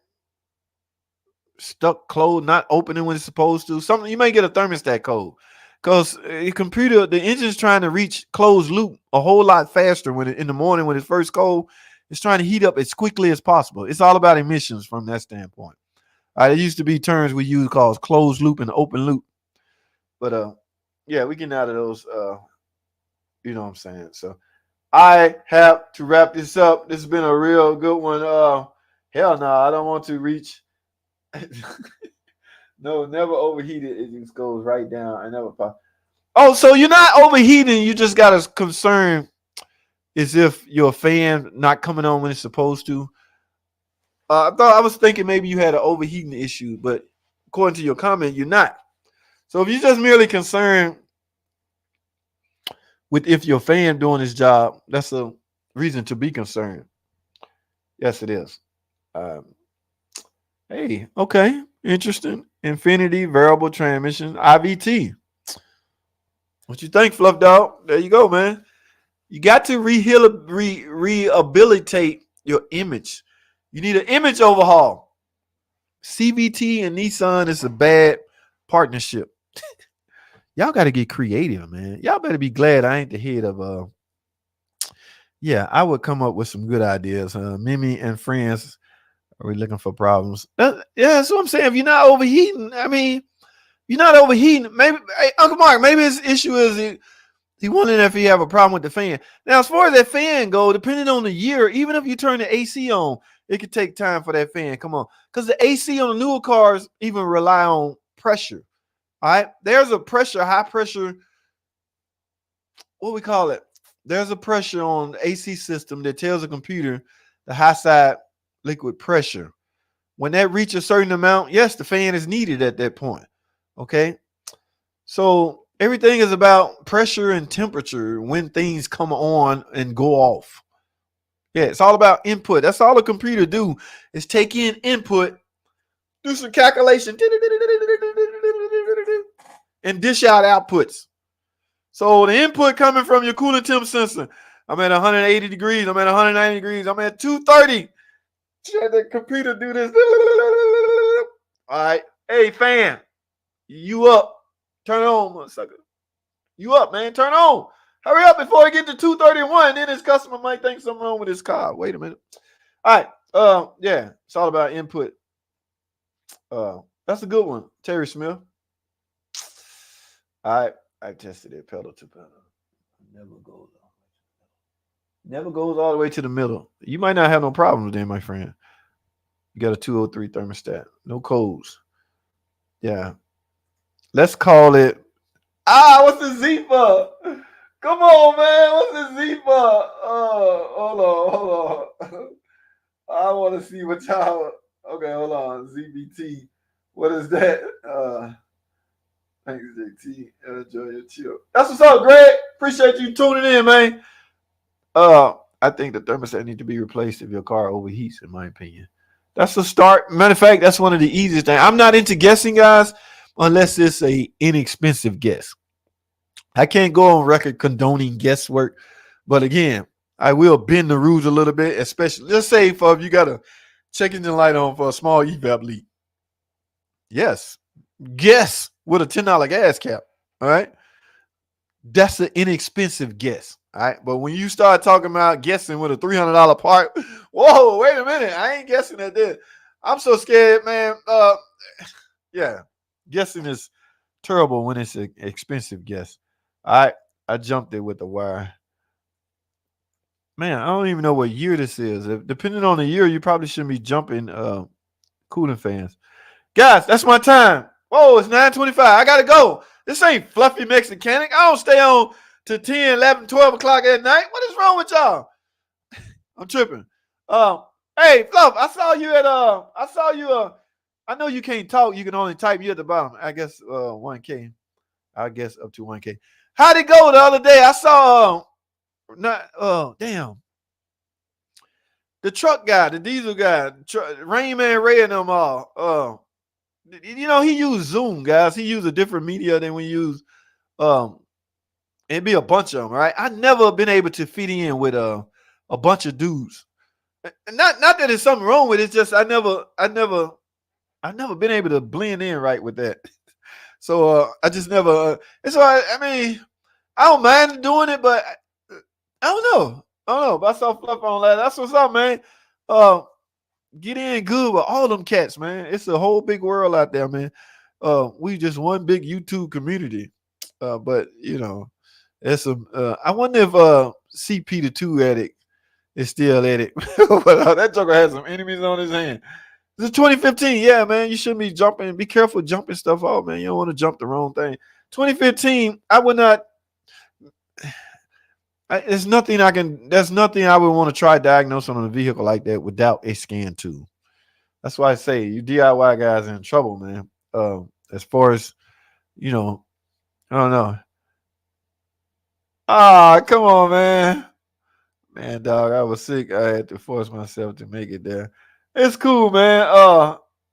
stuck closed, not opening when it's supposed to. Something you may get a thermostat code because your computer, the engine's trying to reach closed loop a whole lot faster when in the morning when it's first cold. It's trying to heat up as quickly as possible. It's all about emissions from that standpoint. There used to be terms we use called closed loop and open loop, but yeah, we get out of those. You know what I'm saying? So I have to wrap this up. This has been a real good one. Hell no, I don't want to reach. No, never overheated. It just goes right down. I never pop. Oh, so you're not overheating. You just got a concern as if your fan not coming on when it's supposed to. I was thinking maybe you had an overheating issue, but according to your comment, you're not. So if you're just merely concerned with if your fan doing his job, that's a reason to be concerned. Yes, it is. Um, Hey, okay. Interesting. Infinity variable transmission, IVT. What you think, Fluff Dog? There you go, man. You got to rehabilitate your image. You need an image overhaul. CVT and Nissan is a bad partnership. Y'all got to get creative, man. Y'all better be glad I ain't the head of yeah, I would come up with some good ideas. Mimi and friends, are we looking for problems? Yeah, that's what I'm saying. If you're not overheating, I mean, you're not overheating. Maybe, hey, Uncle Mark, maybe his issue is he wondering if he have a problem with the fan. Now, as far as that fan go, depending on the year, even if you turn the AC on, it could take time for that fan. Come on, because the AC on the newer cars even rely on pressure. All right, there's a pressure, high pressure. What we call it? There's a pressure on the AC system that tells the computer the high side liquid pressure. When that reaches a certain amount, yes, the fan is needed at that point. Okay, so everything is about pressure and temperature when things come on and go off. Yeah, it's all about input. That's all a computer do is take in input, do some calculation, and dish out outputs. So the input coming from your coolant temp sensor, I'm at 180 degrees, I'm at 190 degrees, I'm at 230. The computer do this. All right, hey fan, you up? Turn it on, motherfucker. You up, man? Turn on. Hurry up before I get to 231. Then his customer might think something wrong with his car. Wait a minute. All right. Yeah, it's all about input. That's a good one, Terry Smith. I tested it pedal to pedal. Never goes all. Never goes all the way to the middle. You might not have no problems then, my friend. You got a 203 thermostat. No codes. Yeah. Let's call it. What's the Z for? Come on, man. What's the Z for? Hold on. I want to see what y'all. Okay, hold on. ZBT. What is that? Thanks, JT. Enjoy your chill. That's what's up, Greg. Appreciate you tuning in, man. I think the thermostat needs to be replaced if your car overheats, in my opinion. That's a start. Matter of fact, that's one of the easiest things. I'm not into guessing, guys, unless it's a inexpensive guess. I can't go on record condoning guesswork, but again, I will bend the rules a little bit, especially let's say for if you got a check engine light on for a small evap leak. Yes, guess with a $10 gas cap. All right, that's an inexpensive guess. All right, but when you start talking about guessing with a $300 part, whoa, wait a minute, I ain't guessing at this. I'm so scared, man. Yeah, guessing is terrible when it's an expensive guess. I jumped it with the wire. Man, I don't even know what year this is. Depending on the year, you probably shouldn't be jumping cooling fans. Guys, that's my time. Whoa, it's 9:25. I gotta go. This ain't fluffy mechanic. I don't stay on to 10, 11, 12 o'clock at night. What is wrong with y'all? I'm tripping. Hey, Fluff, I saw you at I know you can't talk, you can only type. You at the bottom. I guess 1K. I guess up to 1K. How'd it go the other day? I saw not damn. The truck guy, the diesel guy, Rain Man Ray and them all. He used Zoom, guys. He used a different media than we use. It'd be a bunch of them, right? I never been able to fit in with a bunch of dudes. Not that there's something wrong with it. It's just I never been able to blend in right with that. So I just never. It's why I mean I don't mind doing it, but I don't know. But I saw Fluff on that. That's what's up, man. Get in good with all them cats, man. It's a whole big world out there, man. We just one big YouTube community. But it's I wonder if CP the 2 addict is still at it. But that joker has some enemies on his hand. This is 2015. Yeah, man. You shouldn't be jumping. Be careful jumping stuff off, man. You don't want to jump the wrong thing. 2015, I would not. There's nothing I would want to try diagnosing on a vehicle like that without a scan tool. That's why I say you DIY guys are in trouble, man. As far as, I don't know. Come on, man. Man, dog, I was sick. I had to force myself to make it there. It's cool, man.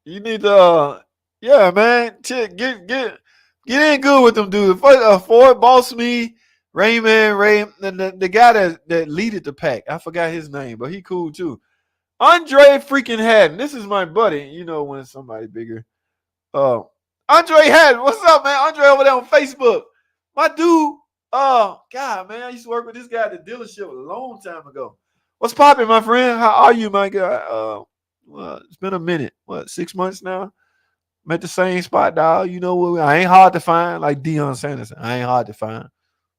You need to, yeah, man. Get in good with them dudes. Ford, Boss Me, Rayman, the guy that leaded the pack. I forgot his name, but he cool too. Andre freaking Haddon. This is my buddy. You know when somebody bigger. Uh, Andre Haddon. What's up, man? Andre over there on Facebook. My dude. Oh, God, man. I used to work with this guy at the dealership a long time ago. What's popping, my friend? How are you, my guy? Well, it's been a minute. What, 6 months now? I'm at the same spot, dog. You know what? I ain't hard to find, like Deion Sanders. I ain't hard to find.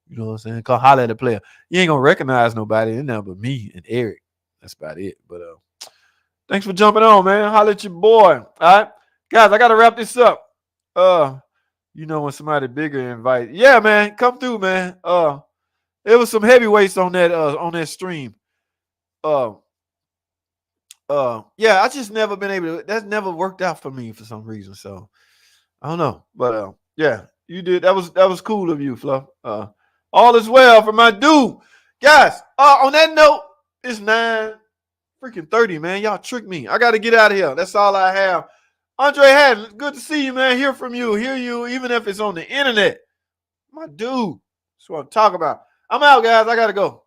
You know what I'm saying? Call holler at the player. You ain't gonna recognize nobody in there but me and Eric. That's about it. But thanks for jumping on, man. Holler at your boy. All right. Guys, I gotta wrap this up. You know when somebody bigger invite. Yeah, man. Come through, man. There was some heavyweights on that stream. Uh yeah, I just never been able to, that's never worked out for me for some reason. So I don't know. But yeah, you did. That was cool of you, Fluff. All is well for my dude. Guys, on that note, it's 9:30, man. Y'all tricked me. I gotta get out of here. That's all I have. Andre Haddon, good to see you, man. Hear from you. Hear you, even if it's on the internet. My dude. That's what I'm talking about. I'm out, guys. I gotta go.